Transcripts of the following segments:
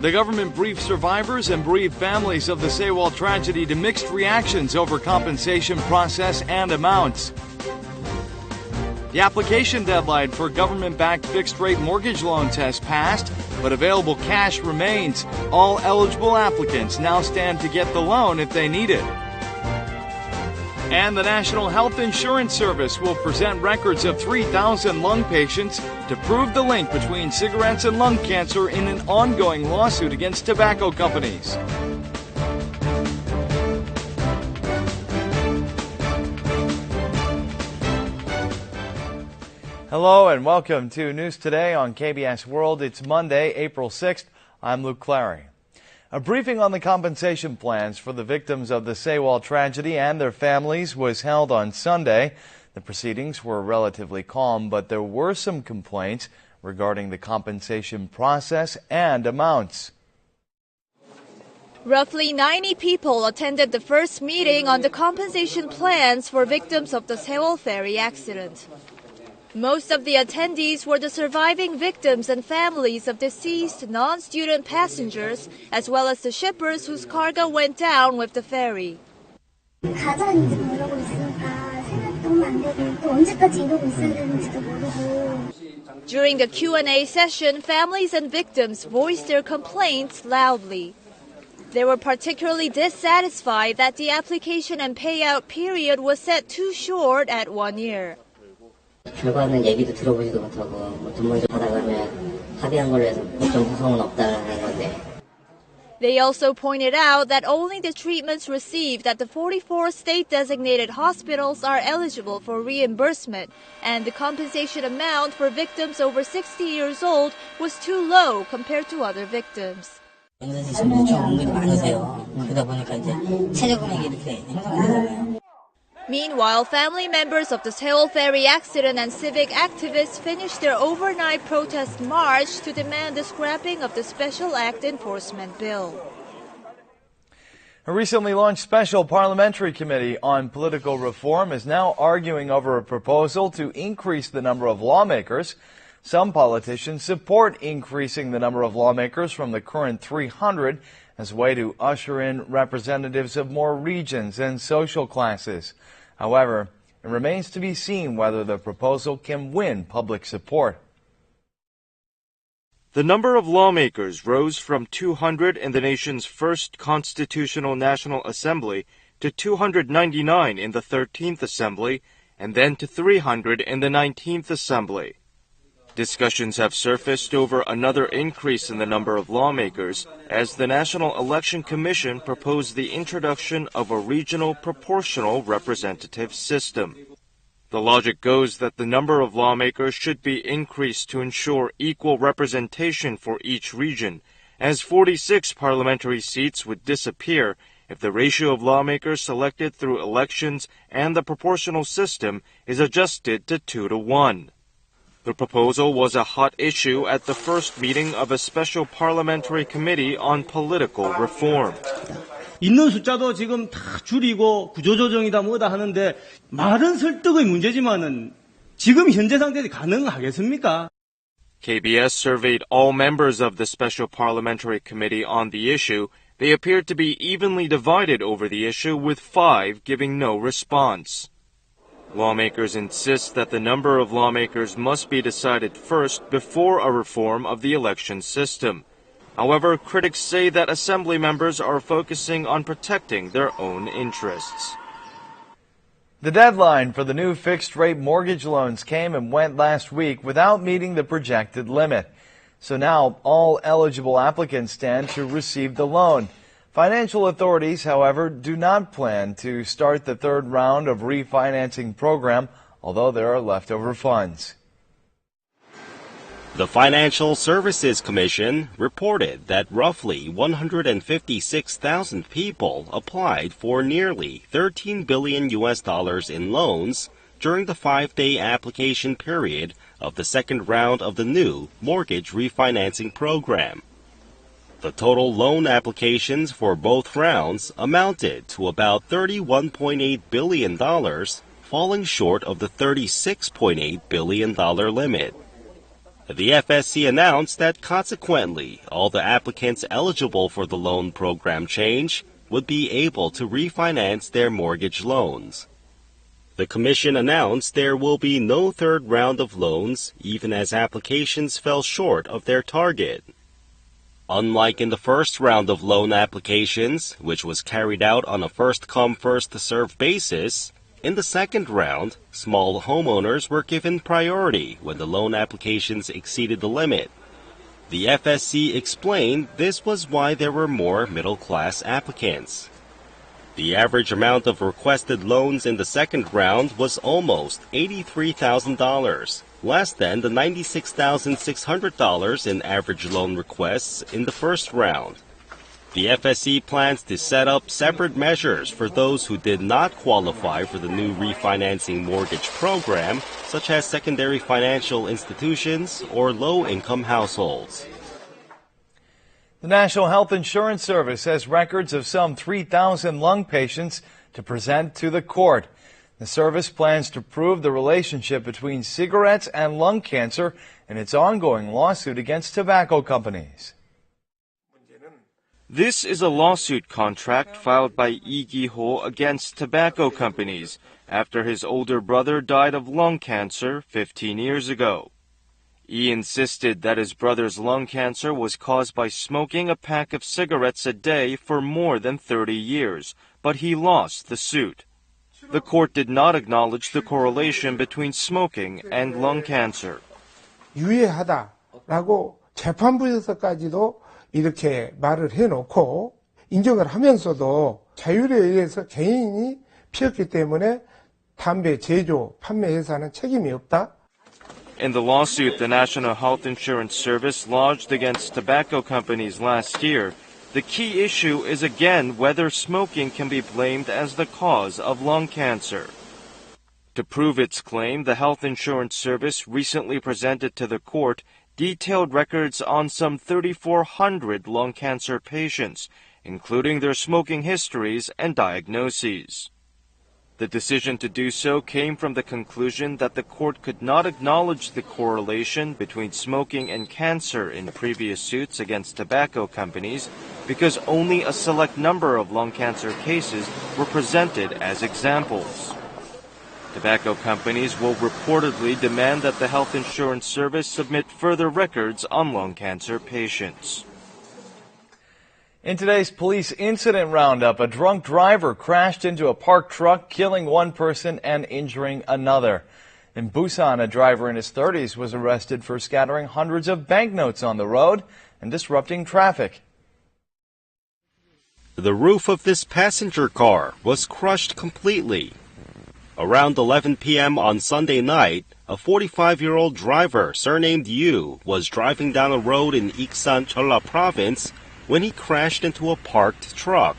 The government briefed survivors and bereaved families of the Sewol tragedy to mixed reactions over compensation process and amounts. The application deadline for government-backed fixed-rate mortgage loans has passed, but available cash remains. All eligible applicants now stand to get the loan if they need it. And the National Health Insurance Service will present records of 3,000 lung patients to prove the link between cigarettes and lung cancer in an ongoing lawsuit against tobacco companies. Hello and welcome to News Today on KBS World. It's Monday, April 6th. I'm Luke Clary. A briefing on the compensation plans for the victims of the Sewol tragedy and their families was held on Sunday. The proceedings were relatively calm, but there were some complaints regarding the compensation process and amounts. Roughly 90 people attended the first meeting on the compensation plans for victims of the Sewol ferry accident. Most of the attendees were the surviving victims and families of deceased non-student passengers, as well as the shippers whose cargo went down with the ferry. During the Q&A session, families and victims voiced their complaints loudly. They were particularly dissatisfied that the application and payout period was set too short at 1 year. 결과는 얘기도 들어보지도 못하고 돈 먼저 받아가면 합의한 걸로 해서 법정 구성은 없다는 건데. They also pointed out that only the treatments received at the 44 state-designated hospitals are eligible for reimbursement, and the compensation amount for victims over 60 years old was too low compared to other victims. 그러다 보니까 이제 최저 금액이 이렇게 형성되잖아요. Meanwhile, family members of the Sewol ferry accident and civic activists finished their overnight protest march to demand the scrapping of the Special Act Enforcement Bill. A recently launched special parliamentary committee on political reform is now arguing over a proposal to increase the number of lawmakers. Some politicians support increasing the number of lawmakers from the current 300 as a way to usher in representatives of more regions and social classes. However, it remains to be seen whether the proposal can win public support. The number of lawmakers rose from 200 in the nation's first constitutional National Assembly to 299 in the 13th Assembly, and then to 300 in the 19th Assembly. Discussions have surfaced over another increase in the number of lawmakers as the National Election Commission proposed the introduction of a regional proportional representative system. The logic goes that the number of lawmakers should be increased to ensure equal representation for each region, as 46 parliamentary seats would disappear if the ratio of lawmakers selected through elections and the proportional system is adjusted to 2-1. The proposal was a hot issue at the first meeting of a special parliamentary committee on political reform. 있는 숫자도 지금 다 줄이고 구조조정이다 뭐다 하는데 말은 설득의 문제지만은 지금 현재 상태에 가능하겠습니까? KBS surveyed all members of the special parliamentary committee on the issue. They appeared to be evenly divided over the issue, with 5 giving no response. Lawmakers insist that the number of lawmakers must be decided first before a reform of the election system. However, critics say that assembly members are focusing on protecting their own interests. The deadline for the new fixed-rate mortgage loans came and went last week without meeting the projected limit. So now all eligible applicants stand to receive the loan. Financial authorities, however, do not plan to start the third round of refinancing program, although there are leftover funds. The Financial Services Commission reported that roughly 156,000 people applied for nearly $13 billion in loans during the 5-day application period of the second round of the new mortgage refinancing program. The total loan applications for both rounds amounted to about $31.8 billion, falling short of the $36.8 billion limit. The FSC announced that consequently, all the applicants eligible for the loan program change would be able to refinance their mortgage loans. The Commission announced there will be no third round of loans, even as applications fell short of their target. Unlike in the first round of loan applications, which was carried out on a first-come, first-served basis, in the second round, small homeowners were given priority when the loan applications exceeded the limit. The FSC explained this was why there were more middle-class applicants. The average amount of requested loans in the second round was almost $83,000, less than the $96,600 in average loan requests in the first round. The FSC plans to set up separate measures for those who did not qualify for the new refinancing mortgage program, such as secondary financial institutions or low-income households. The National Health Insurance Service has records of some 3,000 lung patients to present to the court. The service plans to prove the relationship between cigarettes and lung cancer in its ongoing lawsuit against tobacco companies. This is a lawsuit contract filed by Lee Gi-ho against tobacco companies after his older brother died of lung cancer 15 years ago. Lee insisted that his brother's lung cancer was caused by smoking a pack of cigarettes a day for more than 30 years, but he lost the suit. The court did not acknowledge the correlation between smoking and lung cancer. 유해하다라고 재판부에서까지도 이렇게 말을 해놓고 인정을 하면서도 자율에 의해서 개인이 피웠기 때문에 담배 제조, 판매 회사는 책임이 없다. In the lawsuit the National Health Insurance Service lodged against tobacco companies last year, the key issue is again whether smoking can be blamed as the cause of lung cancer. To prove its claim, the Health Insurance Service recently presented to the court detailed records on some 3,400 lung cancer patients, including their smoking histories and diagnoses. The decision to do so came from the conclusion that the court could not acknowledge the correlation between smoking and cancer in previous suits against tobacco companies because only a select number of lung cancer cases were presented as examples. Tobacco companies will reportedly demand that the Health Insurance Service submit further records on lung cancer patients. In today's police incident roundup, a drunk driver crashed into a parked truck, killing one person and injuring another. In Busan, a driver in his 30s was arrested for scattering hundreds of banknotes on the road and disrupting traffic. The roof of this passenger car was crushed completely. Around 11 p.m. on Sunday night, a 45-year-old driver surnamed Yu was driving down a road in Iksan, Jeolla Province when he crashed into a parked truck.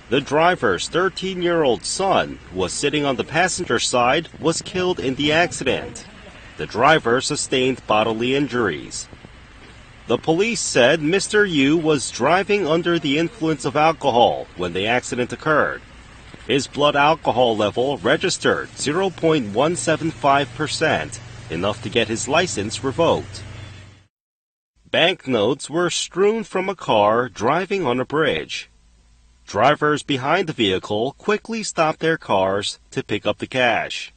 The driver's 13-year-old son was sitting on the passenger side, was killed in the accident. The driver sustained bodily injuries. The police said Mr. Yu was driving under the influence of alcohol when the accident occurred. His blood alcohol level registered 0.175%, enough to get his license revoked. Banknotes were strewn from a car driving on a bridge. Drivers behind the vehicle quickly stopped their cars to pick up the cash.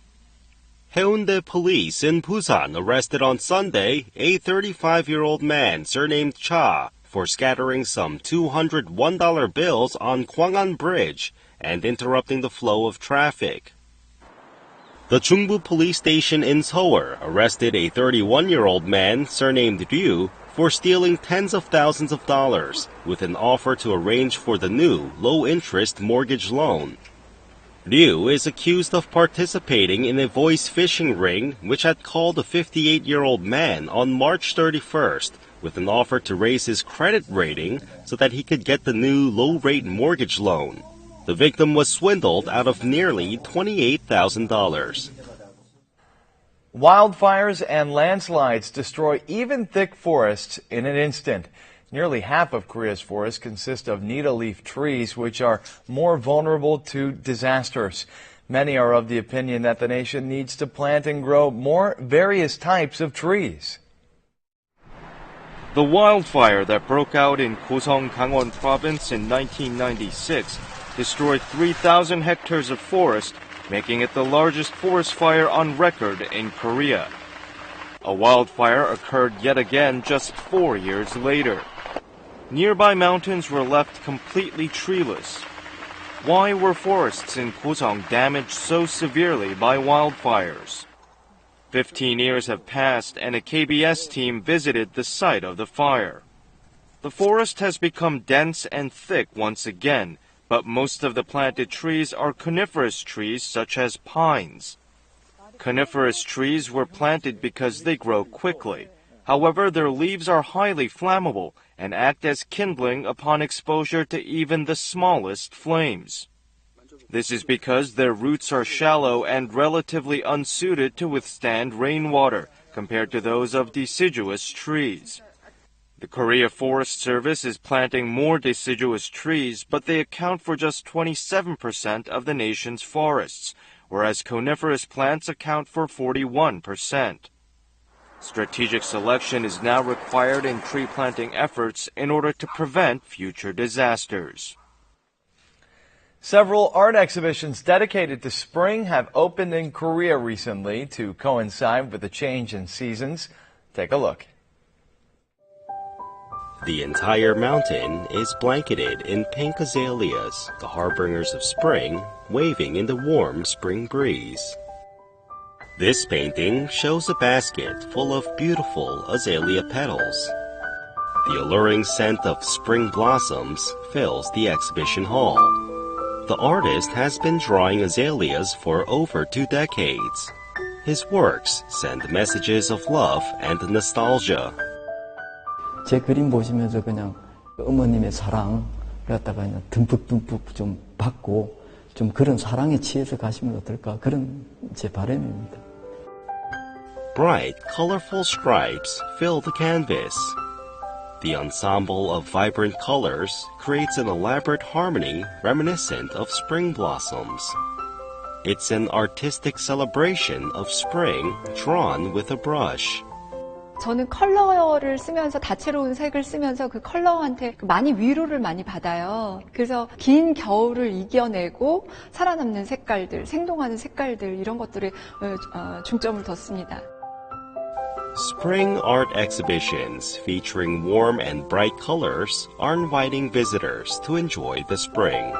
Haeundae police in Busan arrested on Sunday a 35-year-old man surnamed Cha for scattering some $201 bills on Gwangan Bridge and interrupting the flow of traffic. The Chungbu police station in Sewol arrested a 31-year-old man surnamed Ryu for stealing tens of thousands of dollars with an offer to arrange for the new low-interest mortgage loan. Ryu is accused of participating in a voice phishing ring which had called a 58-year-old man on March 31st with an offer to raise his credit rating so that he could get the new low-rate mortgage loan. The victim was swindled out of nearly $28,000. Wildfires and landslides destroy even thick forests in an instant. Nearly half of Korea's forests consist of needle-leaf trees, which are more vulnerable to disasters. Many are of the opinion that the nation needs to plant and grow more various types of trees. The wildfire that broke out in Gosong, Gangwon province in 1996 destroyed 3,000 hectares of forest, making it the largest forest fire on record in Korea. A wildfire occurred yet again just 4 years later. Nearby mountains were left completely treeless. Why were forests in Gosong damaged so severely by wildfires? 15 years have passed and a KBS team visited the site of the fire. The forest has become dense and thick once again, but most of the planted trees are coniferous trees such as pines. Coniferous trees were planted because they grow quickly. However, their leaves are highly flammable and act as kindling upon exposure to even the smallest flames. This is because their roots are shallow and relatively unsuited to withstand rainwater compared to those of deciduous trees. The Korea Forest Service is planting more deciduous trees, but they account for just 27% of the nation's forests, whereas coniferous plants account for 41%. Strategic selection is now required in tree planting efforts in order to prevent future disasters. Several art exhibitions dedicated to spring have opened in Korea recently to coincide with the change in seasons. Take a look. The entire mountain is blanketed in pink azaleas, the harbingers of spring, waving in the warm spring breeze. This painting shows a basket full of beautiful azalea petals. The alluring scent of spring blossoms fills the exhibition hall. The artist has been drawing azaleas for over 2 decades. His works send messages of love and nostalgia. 제 그림 보시면서 그냥 어머님의 사랑을 갖다가 그냥 듬뿍듬뿍 좀 받고 좀 그런 사랑에 취해서 가시면 어떨까 그런 제 바람입니다. Bright, colorful stripes fill the canvas. The ensemble of vibrant colors creates an elaborate harmony reminiscent of spring blossoms. It's an artistic celebration of spring drawn with a brush. 저는 컬러를 쓰면서 다채로운 색을 쓰면서 그 컬러한테 많이 위로를 많이 받아요. 그래서 긴 겨울을 이겨내고 살아남는 색깔들, 생동하는 색깔들 이런 것들에 중점을 뒀습니다. Spring art exhibitions featuring warm and bright colors are inviting visitors to enjoy the spring.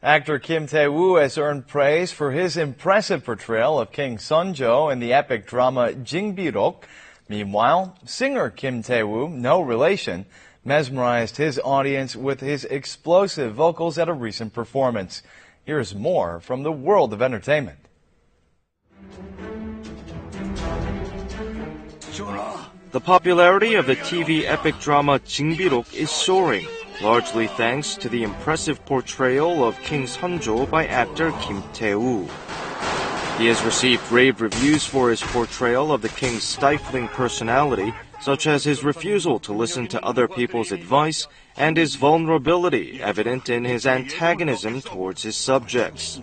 Actor Kim Tae-woo has earned praise for his impressive portrayal of King Sunjo in the epic drama Jingbirok. Meanwhile, singer Kim Tae-woo, no relation, mesmerized his audience with his explosive vocals at a recent performance. Here's more from the world of entertainment. The popularity of the TV epic drama Jingbirok is soaring, largely thanks to the impressive portrayal of King Sunjo by actor Kim Tae-woo. He has received rave reviews for his portrayal of the king's stifling personality, such as his refusal to listen to other people's advice and his vulnerability evident in his antagonism towards his subjects.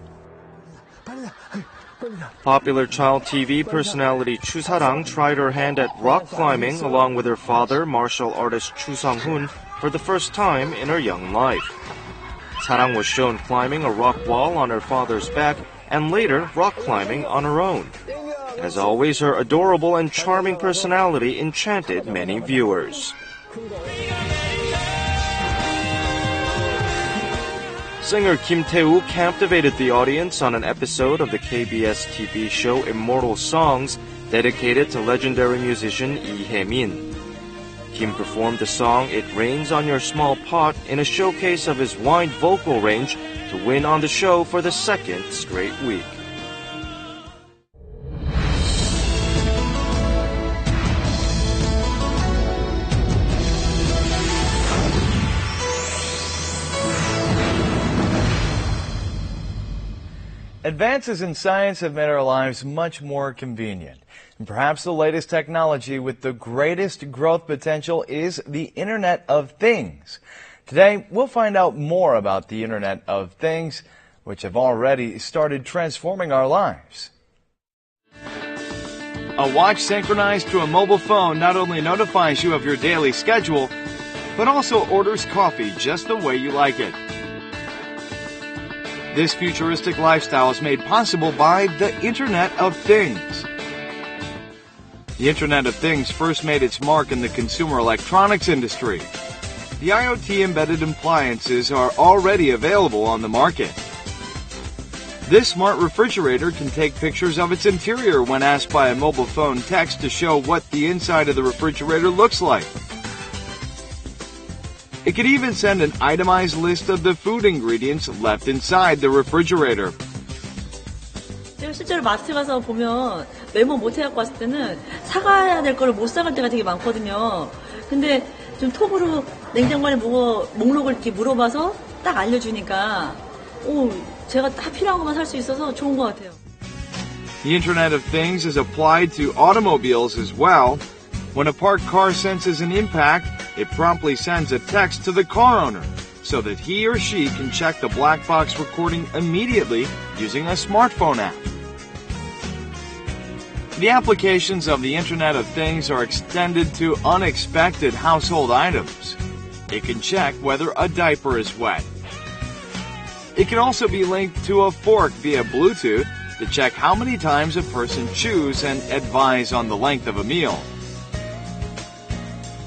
Popular child TV personality Chu Sarang tried her hand at rock climbing along with her father, martial artist Chu Sung-hoon, for the first time in her young life. Sarang was shown climbing a rock wall on her father's back and later rock climbing on her own. As always, her adorable and charming personality enchanted many viewers. Singer Kim Tae-woo captivated the audience on an episode of the KBS TV show Immortal Songs, dedicated to legendary musician Lee Hae-min. Kim performed the song It Rains on Your Small Pot in a showcase of his wide vocal range to win on the show for the second straight week. Advances in science have made our lives much more convenient. And perhaps the latest technology with the greatest growth potential is the Internet of Things. Today, we'll find out more about the Internet of Things, which have already started transforming our lives. A watch synchronized to a mobile phone not only notifies you of your daily schedule, but also orders coffee just the way you like it. This futuristic lifestyle is made possible by the Internet of Things. The Internet of Things first made its mark in the consumer electronics industry. The IoT-embedded appliances are already available on the market. This smart refrigerator can take pictures of its interior when asked by a mobile phone text to show what the inside of the refrigerator looks like. It can even send an itemized list of the food ingredients left inside the refrigerator. 실제로 마트 가서 보면 메모 못 해갖고 왔을 때는 사가야 될 거를 못 사갈 때가 되게 많거든요. 근데 좀 톡으로 냉장고에 목록을 이렇게 물어봐서 딱 알려주니까 제가 다 필요한 것만 살 수 있어서 좋은 것 같아요. The Internet of Things is applied to automobiles as well. When a parked car senses an impact, it promptly sends a text to the car owner so that he or she can check the black box recording immediately using a smartphone app. The applications of the Internet of Things are extended to unexpected household items. It can check whether a diaper is wet. It can also be linked to a fork via Bluetooth to check how many times a person chews and advise on the length of a meal.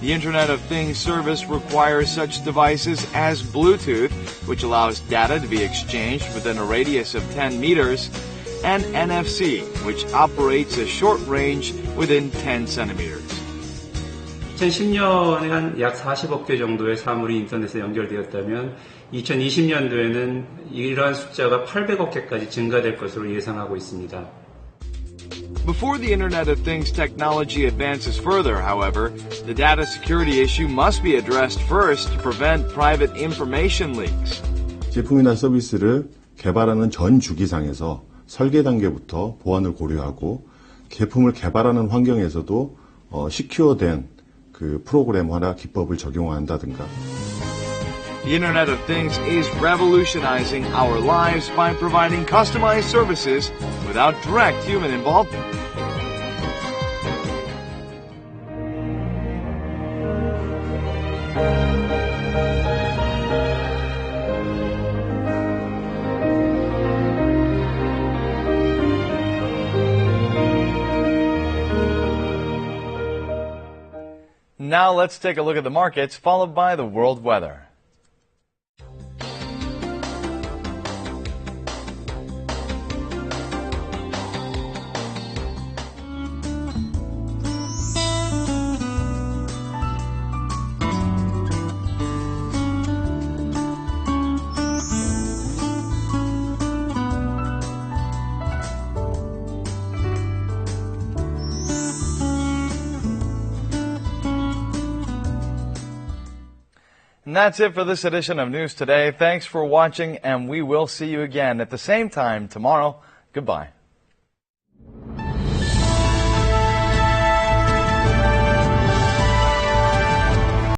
The Internet of Things service requires such devices as Bluetooth, which allows data to be exchanged within a radius of 10 meters, and NFC, which operates a short range within 10 centimeters. 2010년에 한 약 40억 개 정도의 사물이 인터넷에 연결되었다면 2020년도에는 이러한 숫자가 800억 개까지 증가될 것으로 예상하고 있습니다. Before the Internet of Things technology advances further, however, the data security issue must be addressed first to prevent private information leaks. 제품이나 서비스를 개발하는 전 주기상에서 설계 단계부터 보안을 고려하고 제품을 개발하는 환경에서도 시큐어된 그 프로그램화나 기법을 적용한다든가. The Internet of Things is revolutionizing our lives by providing customized services without direct human involvement. Now let's take a look at the markets, followed by the world weather. And that's it for this edition of News Today. Thanks for watching, and we will see you again at the same time tomorrow. Goodbye.